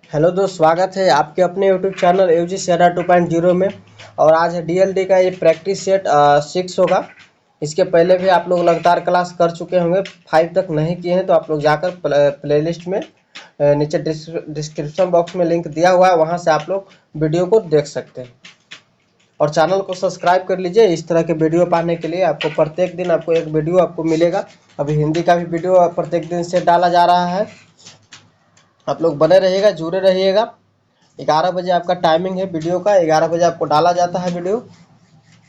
Hello दोस्त, स्वागत है आपके अपने यूट्यूब चैनल यूजी सेरा 2.0 में। और आज है डीएलडी का ये प्रैक्टिस सेट 6 होगा। इसके पहले भी आप लोग लगातार क्लास कर चुके होंगे। 5 तक नहीं किए हैं तो आप लोग जाकर प्लेलिस्ट में नीचे डिस्क्रिप्शन बॉक्स में लिंक दिया हुआ है, वहां से आप लोग वीडियो को देख सकते हैं। और चैनल को सब्सक्राइब कर लीजिए। इस तरह के वीडियो पाने के लिए आपको प्रत्येक दिन आपको एक वीडियो आपको मिलेगा। अभी हिंदी का भी वीडियो प्रत्येक दिन से डाला जा रहा है। आप लोग बने रहिएगा, जुड़े रहिएगा। 11 बजे आपका टाइमिंग है वीडियो का। 11 बजे आपको डाला जाता है वीडियो।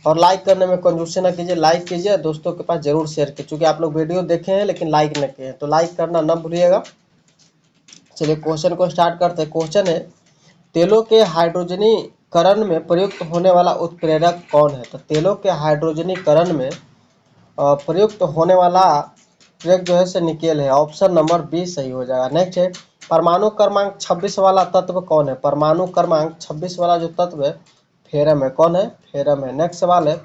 और लाइक करने में कंजूसी ना कीजिए, लाइक कीजिए, दोस्तों के पास जरूर शेयर कीजिए। चूँकि आप लोग वीडियो देखे हैं लेकिन लाइक न किए हैं, तो लाइक करना न भूलिएगा। चलिए क्वेश्चन को स्टार्ट करते हैं। क्वेश्चन है, तेलों के हाइड्रोजनीकरण में प्रयुक्त होने वाला उत्प्रेरक कौन है? तो तेलों के हाइड्रोजनीकरण में प्रयुक्त होने वाला प्रेरक जो है से निकेल है। ऑप्शन नंबर बी सही हो जाएगा। नेक्स्ट है, परमाणु क्रमांक 26 वाला तत्व कौन है? परमाणु क्रमांक 26 वाला जो तत्व है फेरम है। कौन है? फेरम है। नेक्स्ट सवाल है,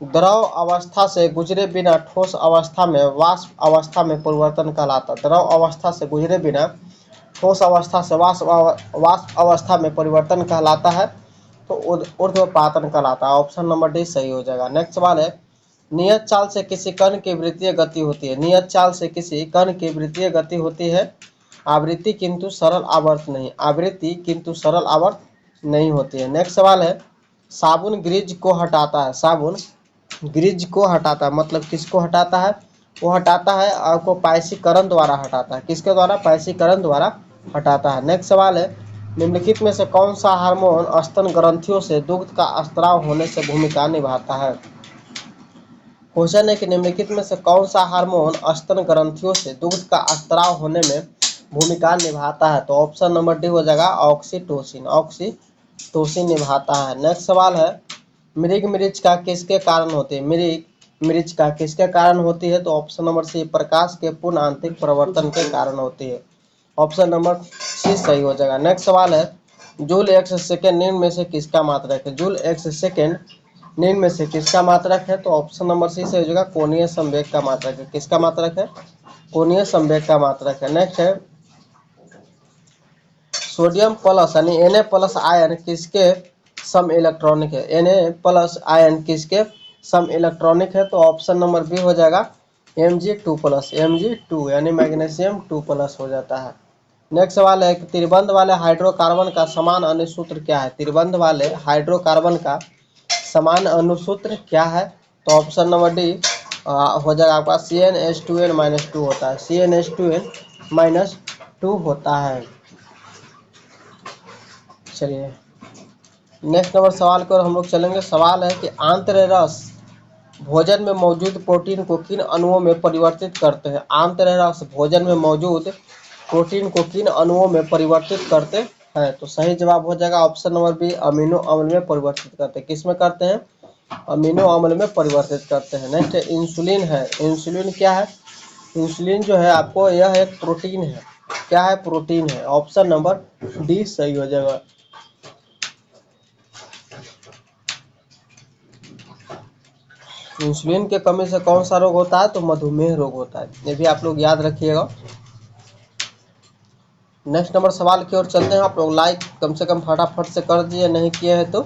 द्रव अवस्था से गुजरे बिना ठोस अवस्था में वाष्प अवस्था में परिवर्तन कहलाता। द्रव अवस्था से गुजरे बिना ठोस अवस्था से वाष्प अवस्था में परिवर्तन कहलाता है, तो ऊर्ध्वपातन कहलाता है। ऑप्शन नंबर डी सही हो जाएगा। नेक्स्ट सवाल है, नियत चाल से किसी कण की वृत्तीय गति होती है। नियत चाल से किसी कण की वृत्तीय गति होती है आवृत्ति किंतु सरल आवर्त नहीं। आवृत्ति किंतु सरल आवर्त नहीं होती है। नेक्स्ट सवाल है, साबुन ग्रीज को हटाता है। साबुन ग्रीज को हटाता है मतलब किसको हटाता है? वो हटाता है आपको पायसीकरण द्वारा हटाता है। किसके द्वारा? पायसीकरण द्वारा हटाता है। नेक्स्ट सवाल है, निम्नलिखित में से कौन सा हार्मोन स्तन ग्रंथियों से दुग्ध का स्त्राव होने से भूमिका निभाता है? क्वेश्चन है कि निम्नलिखित में से कौन सा हार्मोन स्तन ग्रंथियों से दुग्ध का स्त्राव होने में भूमिका निभाता है? तो ऑप्शन नंबर डी हो जाएगा ऑक्सीटोसिन। ऑक्सीटोसिन निभाता है। नेक्स्ट सवाल है, मृग मरीचिका किसके कारण होती है? मृग मरीचिका किसके कारण होती है? तो ऑप्शन नंबर सी प्रकाश के पूर्ण आंतरिक परिवर्तन के कारण होती है। ऑप्शन नंबर सी सही हो जाएगा। नेक्स्ट सवाल है, जूल एक्स सेकेंड निम्न में से किसका मात्रक है? जूल एक्स सेकेंड निम्न में से किसका मात्रक है? तो ऑप्शन नंबर सी से हो जाएगा कोणीय संवेग का मात्रक है। किसका मात्रक है? कोणीय संवेग का मात्रक है। नेक्स्ट है, सोडियम प्लस यानी Na प्लस आयन किसके सम इलेक्ट्रॉनिक है? Na प्लस आयन किसके सम इलेक्ट्रॉनिक है? तो ऑप्शन नंबर बी हो जाएगा Mg2 प्लस। Mg2 यानी मैग्नीशियम 2 प्लस हो जाता है। नेक्स्ट सवाल है कि त्रिबंध वाले हाइड्रोकार्बन का समान अणुसूत्र क्या है? त्रिबंध वाले हाइड्रोकार्बन का समान अणुसूत्र क्या है? तो ऑप्शन नंबर डी हो जाएगा आपका CnH2n-2 होता है। CnH2n-2 होता है। चलिए नेक्स्ट नंबर सवाल की ओर हम लोग चलेंगे। सवाल है कि आंत्र रस भोजन में मौजूद प्रोटीन को किन अणुओं में परिवर्तित करते हैं? आंत्र रस भोजन में मौजूद प्रोटीन को किन अणुओं में परिवर्तित करते हैं? तो सही जवाब हो जाएगा ऑप्शन नंबर बी अमीनो अम्ल में परिवर्तित करते हैं। किस में करते हैं? अमीनो अम्ल में परिवर्तित करते हैं। नेक्स्ट इंसुलिन है। इंसुलिन क्या है? इंसुलिन जो है आपको यह एक प्रोटीन है। क्या है? प्रोटीन है। ऑप्शन नंबर डी सही हो जाएगा। इंसुलिन के कमी से कौन सा रोग होता है? तो मधुमेह रोग होता है। ये भी आप लोग याद रखिएगा। नेक्स्ट नंबर सवाल की ओर चलते हैं। आप लोग लाइक कम से कम फटाफट से कर दिए, नहीं किए हैं तो।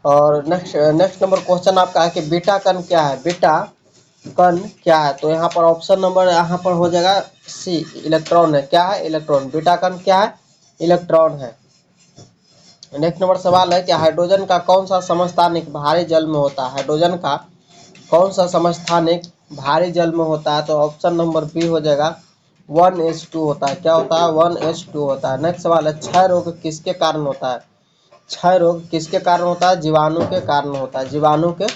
और नेक्स्ट नंबर क्वेश्चन आपका है कि बीटा कण क्या है? बीटा कण क्या है? तो यहाँ पर ऑप्शन नंबर यहाँ पर हो जाएगा सी इलेक्ट्रॉन है। क्या है? इलेक्ट्रॉन। बीटा कण क्या है? इलेक्ट्रॉन है। नेक्स्ट नंबर सवाल है कि हाइड्रोजन का कौन सा समस्थानिक भारी जल में होता है? हाइड्रोजन का कौन सा समस्थानिक भारी जल में होता है? तो ऑप्शन नंबर बी हो जाएगा 1H2 होता है। क्या होता है? 1H2 होता है। नेक्स्ट सवाल है, क्षय रोग किसके कारण होता है? क्षय रोग किसके कारण होता है? जीवाणु के कारण होता है। जीवाणु के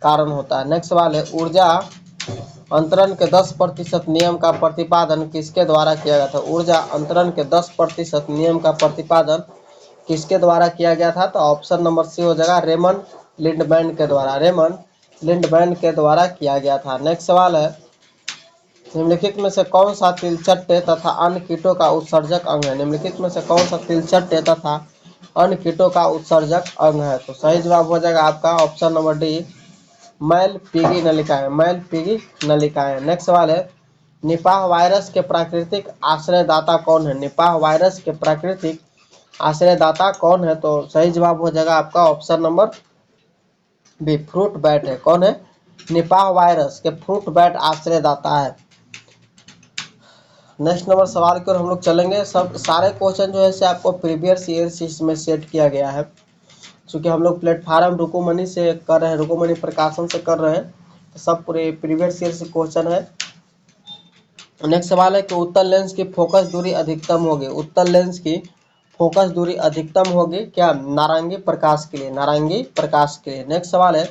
कारण होता है। नेक्स्ट सवाल है, ऊर्जा अंतरण के 10% नियम का प्रतिपादन किसके द्वारा किया गया था? ऊर्जा अंतरण के 10% नियम का प्रतिपादन किसके द्वारा किया गया था? तो ऑप्शन नंबर सी हो जाएगा रेमंड लिंडमैन के द्वारा। रेमंड लिंडमैन के द्वारा किया गया था। नेक्स्ट सवाल है, निम्नलिखित में से कौन सा तिलचट्टे तथा अन्य कीटों का उत्सर्जक अंग है? निम्नलिखित में से कौन सा तिलचट्टे तथा अन्य कीटों का उत्सर्जक अंग है? तो सही जवाब हो जाएगा आपका ऑप्शन नंबर डी मैलपीगी नलिकाएं। मैलपीगी नलिकाएं। नेक्स्ट सवाल है, निपाह वायरस के प्राकृतिक आश्रयदाता कौन है? निपाह वायरस के प्राकृतिक आश्रयदाता कौन है? तो सही जवाब हो जाएगा आपका option number B, fruit bat है। कौन है? निपाह वायरस के फ्रूट बैट आश्रयदाता है। नेक्स्ट नंबर सवाल की ओर हम लोग चलेंगे। सब सारे क्वेश्चन जो है से आपको प्रीवियस ईयर से इसमें सेट किया गया है, क्योंकि हम लोग प्लेटफार्म रुकोमनी से कर रहे हैं, रुकोमनी प्रकाशन से कर रहे हैं, तो सब पूरे प्रीवियस ईयर से क्वेश्चन है। नेक्स्ट सवाल है कि उत्तल लेंस की फोकस दूरी अधिकतम होगी। उत्तल लेंस की फोकस दूरी अधिकतम होगी क्या? नारंगी प्रकाश के लिए, नारंगी प्रकाश के लिए। नेक्स्ट सवाल है,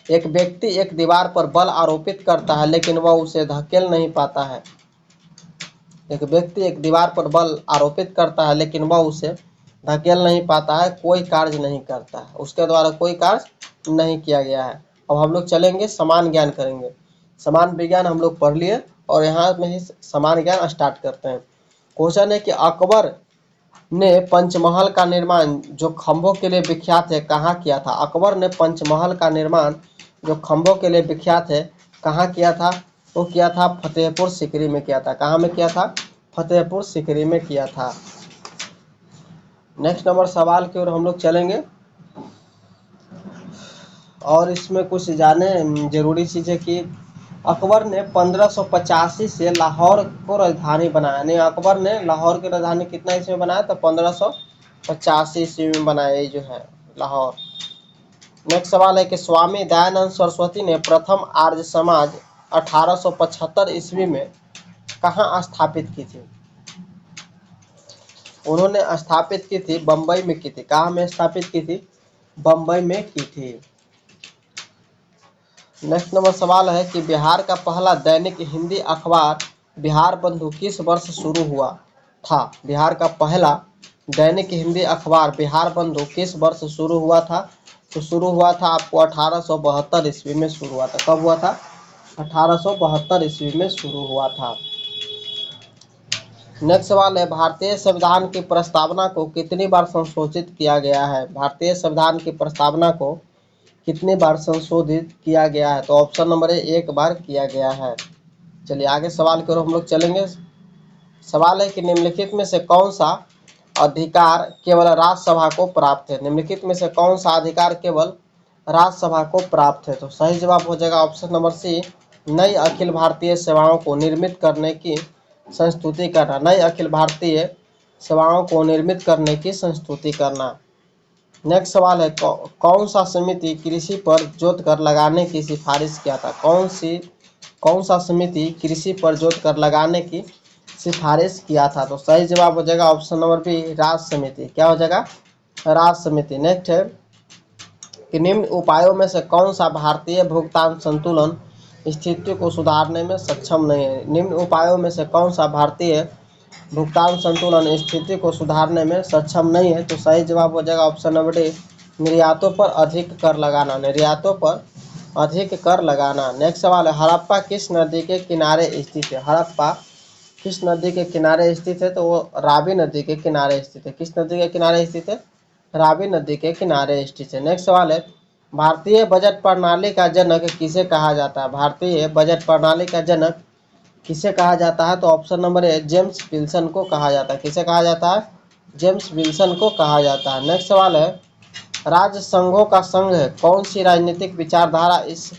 एक व्यक्ति एक दीवार पर बल आरोपित करता है लेकिन वह उसे धकेल नहीं पाता है। एक व्यक्ति एक दीवार पर बल आरोपित करता है लेकिन वह उसे धकेल नहीं पाता है, कोई कार्य नहीं करता है, उसके द्वारा कोई कार्य नहीं किया गया है। अब हम लोग चलेंगे समान ज्ञान करेंगे। समान विज्ञान हम लोग पढ़ लिए और यहाँ में ही समान ज्ञान स्टार्ट करते हैं। क्वेश्चन है कि अकबर ने पंचमहल का निर्माण जो खंभों के लिए विख्यात है कहाँ किया था? अकबर ने पंचमहल का निर्माण जो खंभों के लिए विख्यात है कहाँ किया था? वो किया था फतेहपुर सीकरी में किया था। कहाँ में किया था? फतेहपुर सीकरी में किया था। नेक्स्ट नंबर सवाल की ओर हम लोग चलेंगे और इसमें कुछ जाने जरूरी चीजें कि अकबर ने 1585 से लाहौर को राजधानी बनाया। नहीं, अकबर ने लाहौर की राजधानी कितना ईस्वी में बनाया? तो 1585 ईस्वी में बनाया ये जो है लाहौर। नेक्स्ट सवाल है कि स्वामी दयानंद सरस्वती ने प्रथम आर्य समाज 1875 ईस्वी में कहाँ स्थापित की थी? उन्होंने स्थापित की थी बम्बई में की थी। कहाँ में स्थापित की थी? बम्बई में की थी। नेक्स्ट नंबर सवाल है कि बिहार का पहला दैनिक हिंदी अखबार बिहार बंधु किस वर्ष शुरू हुआ था? बिहार का पहला दैनिक हिंदी अखबार बिहार बंधु किस वर्ष शुरू हुआ था? तो शुरू हुआ था आपको 1872 ईस्वी में शुरू हुआ था। कब हुआ था? 1872 ईस्वी में शुरू हुआ था। नेक्स्ट सवाल है, भारतीय संविधान की प्रस्तावना को कितनी बार संशोधित किया गया है? भारतीय संविधान की प्रस्तावना को कितनी बार संशोधित किया गया है? तो ऑप्शन नंबर ए, एक बार किया गया है। चलिए आगे सवाल की ओर हम लोग चलेंगे। सवाल है कि निम्नलिखित में से कौन सा अधिकार केवल राज्यसभा को प्राप्त है? निम्नलिखित में से कौन सा अधिकार केवल राज्यसभा को प्राप्त है? तो सही जवाब हो जाएगा ऑप्शन नंबर सी, नई अखिल भारतीय सेवाओं को निर्मित करने की संस्तुति करना। नई अखिल भारतीय सेवाओं को निर्मित करने की संस्तुति करना। नेक्स्ट सवाल है, कौन सा समिति कृषि पर जोत कर लगाने की सिफारिश किया था? कौन सा समिति कृषि पर जोत कर लगाने की सिफारिश किया था? तो सही जवाब हो जाएगा ऑप्शन नंबर बी, राज्य समिति। क्या हो जाएगा? राज्य समिति। नेक्स्ट है कि निम्न उपायों में से कौन सा भारतीय भुगतान संतुलन स्थिति को सुधारने में सक्षम नहीं है? निम्न उपायों में से कौन सा भारतीय भुगतान संतुलन स्थिति को सुधारने में सक्षम नहीं है? तो सही जवाब हो जाएगा ऑप्शन नंबर डी, निर्यातों पर अधिक कर लगाना। निर्यातों पर अधिक कर लगाना। नेक्स्ट सवाल है, हड़प्पा किस नदी के किनारे स्थित है? हड़प्पा किस नदी के किनारे स्थित है? तो वो रावी नदी के किनारे स्थित है। किस नदी के किनारे स्थित है? रावी नदी के किनारे स्थित है। नेक्स्ट सवाल है, भारतीय बजट प्रणाली का जनक किसे कहा जाता है? भारतीय बजट प्रणाली का जनक किसे कहा जाता है? तो option number A, James Wilson को कहा जाता है। किसे कहा जाता है? जेम्स विल्सन को कहा जाता है। नेक्स्ट सवाल है, राज्य संघों का संघ कौन सी राजनीतिक विचारधारा इस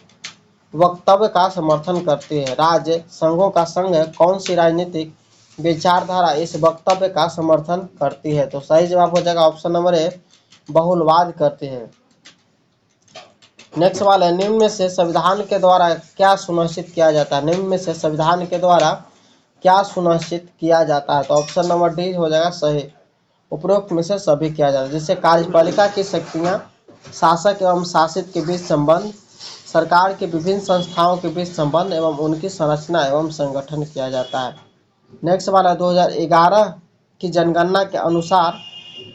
वक्तव्य का समर्थन करती है? राज्य संघों का संघ कौन सी राजनीतिक विचारधारा इस वक्तव्य का समर्थन करती है? तो सही जवाब हो जाएगा ऑप्शन नंबर ए, बहुलवाद करती है। नेक्स्ट सवाल है, निम्न में से संविधान के द्वारा क्या सुनिश्चित किया जाता है? निम्न में से संविधान के द्वारा क्या सुनिश्चित किया जाता है? तो ऑप्शन नंबर डी हो जाएगा सही, उपरोक्त में से सभी किया जाता है। जिससे कार्यपालिका की शक्तियां, शासक एवं शासित के बीच संबंध, सरकार के विभिन्न संस्थाओं के बीच संबंध एवं उनकी संरचना एवं संगठन किया जाता है। नेक्स्ट सवाल है, 2011 की जनगणना के अनुसार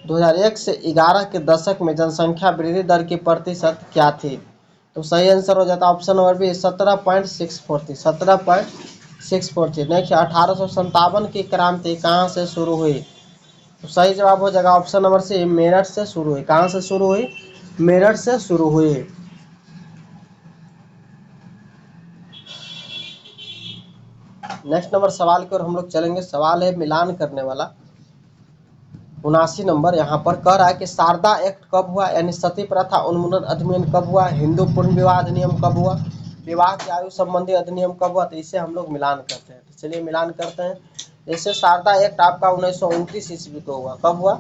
2001 से 11 के दशक में जनसंख्या वृद्धि दर की प्रतिशत क्या थी? तो सही आंसर हो जाता है ऑप्शन नंबर बी, 17.64 थी। 17.64 थी। नेक्स्ट, 1857 की क्रांति कहाँ से शुरू हुई? तो सही जवाब हो जाएगा ऑप्शन नंबर सी, मेरठ से शुरू हुई। कहाँ से शुरू हुई? मेरठ से शुरू हुई। नेक्स्ट नंबर सवाल की ओर हम लोग चलेंगे। सवाल है मिलान करने वाला 79 नंबर। यहाँ पर कह रहा है कि शारदा एक्ट कब हुआ, यानी सती प्रथा उन्मूलन अधिनियम कब हुआ, हिंदू पूर्ण विवाह अधिनियम कब हुआ, विवाह की आयु संबंधी अधिनियम कब हुआ। तो इसे हम लोग मिलान करते हैं। तो चलिए मिलान करते हैं। जैसे शारदा एक्ट आपका 1929 ईस्वी को हुआ। कब हुआ?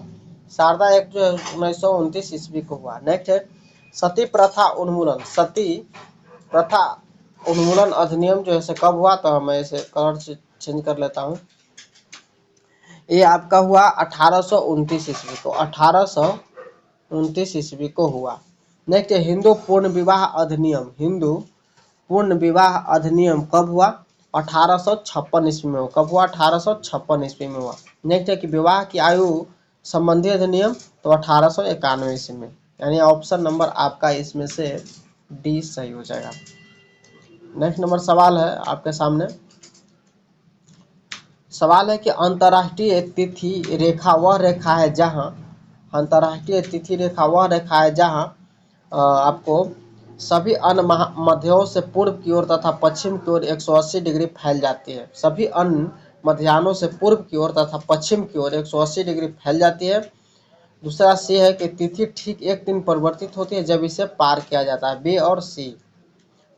शारदा एक्ट जो है 1929 ईस्वी को हुआ। नेक्स्ट है सती प्रथा उन्मूलन। सती प्रथा उन्मूलन अधिनियम जो है कब हुआ? तो मैं इसे कलर से चेंज कर लेता हूँ। ये आपका हुआ 1829 ईस्वी को। 1829 ईस्वी को हुआ। नेक्स्ट है हिंदू पूर्ण विवाह अधिनियम। हिंदू पूर्ण विवाह अधिनियम कब हुआ? 1856 ईस्वी में हुआ। कब हुआ? 1856 ईस्वी में हुआ। नेक्स्ट है कि विवाह की आयु संबंधी अधिनियम, तो 1891 ईस्वी में। यानी ऑप्शन नंबर आपका इसमें से डी सही हो जाएगा। नेक्स्ट नंबर सवाल है आपके सामने। सवाल है कि अंतर्राष्ट्रीय तिथि रेखा वह रेखा है जहां, अंतर्राष्ट्रीय तिथि रेखा वह रेखा है जहां आपको सभी अन्य मध्यों से पूर्व की ओर तथा पश्चिम की ओर 180 डिग्री फैल जाती है। सभी अन्य मध्यान्हों से पूर्व की ओर तथा पश्चिम की ओर 180 डिग्री फैल जाती है। दूसरा सी है कि तिथि ठीक एक दिन परिवर्तित होती है जब इसे पार किया जाता है। बी और सी।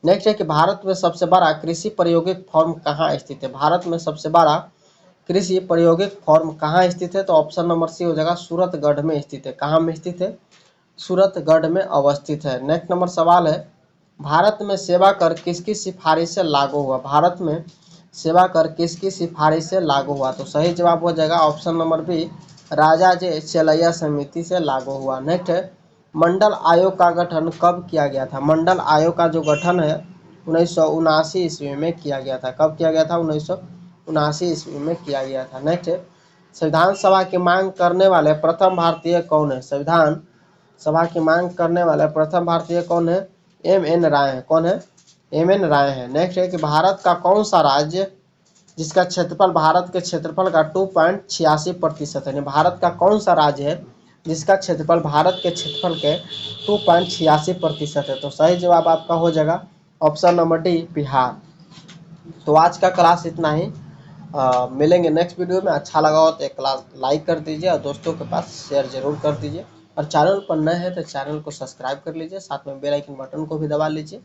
नेक्स्ट है कि भारत में सबसे बड़ा कृषि प्रायोगिक फॉर्म कहाँ स्थित है? भारत में सबसे बड़ा कृषि प्रायोगिक फॉर्म कहाँ स्थित है? तो ऑप्शन नंबर सी हो जाएगा, सूरतगढ़ में स्थित है। कहाँ में स्थित है? सूरतगढ़ में अवस्थित है। नेक्स्ट नंबर सवाल है भारत में सेवा कर किसकी सिफारिश से लागू हुआ? भारत में सेवा कर किसकी सिफारिश से लागू हुआ? तो सही जवाब हो जाएगा ऑप्शन नंबर बी, राजा जे चेलैया समिति से लागू हुआ। नेक्स्ट है मंडल आयोग का गठन कब किया गया था? मंडल आयोग का जो गठन है 1979 ईस्वी में किया गया था। कब किया गया था? 1979 ईस्वी में किया गया था। नेक्स्ट है संविधान सभा की मांग करने वाले प्रथम भारतीय कौन है? संविधान सभा की मांग करने वाले प्रथम भारतीय कौन है? एम.एन. राय है। कौन है? एम.एन. राय है। नेक्स्ट है कि भारत का कौन सा राज्य जिसका क्षेत्रफल भारत के क्षेत्रफल का 2.86% है? भारत का कौन सा राज्य है जिसका क्षेत्रफल भारत के क्षेत्रफल के 2.86% है? तो सही जवाब आपका हो जाएगा ऑप्शन नंबर डी, बिहार। तो आज का क्लास इतना ही। मिलेंगे नेक्स्ट वीडियो में। अच्छा लगा हो तो एक क्लास लाइक कर दीजिए और दोस्तों के पास शेयर जरूर कर दीजिए। और चैनल पर नए हैं तो चैनल को सब्सक्राइब कर लीजिए, साथ में बेल आइकन बटन को भी दबा लीजिए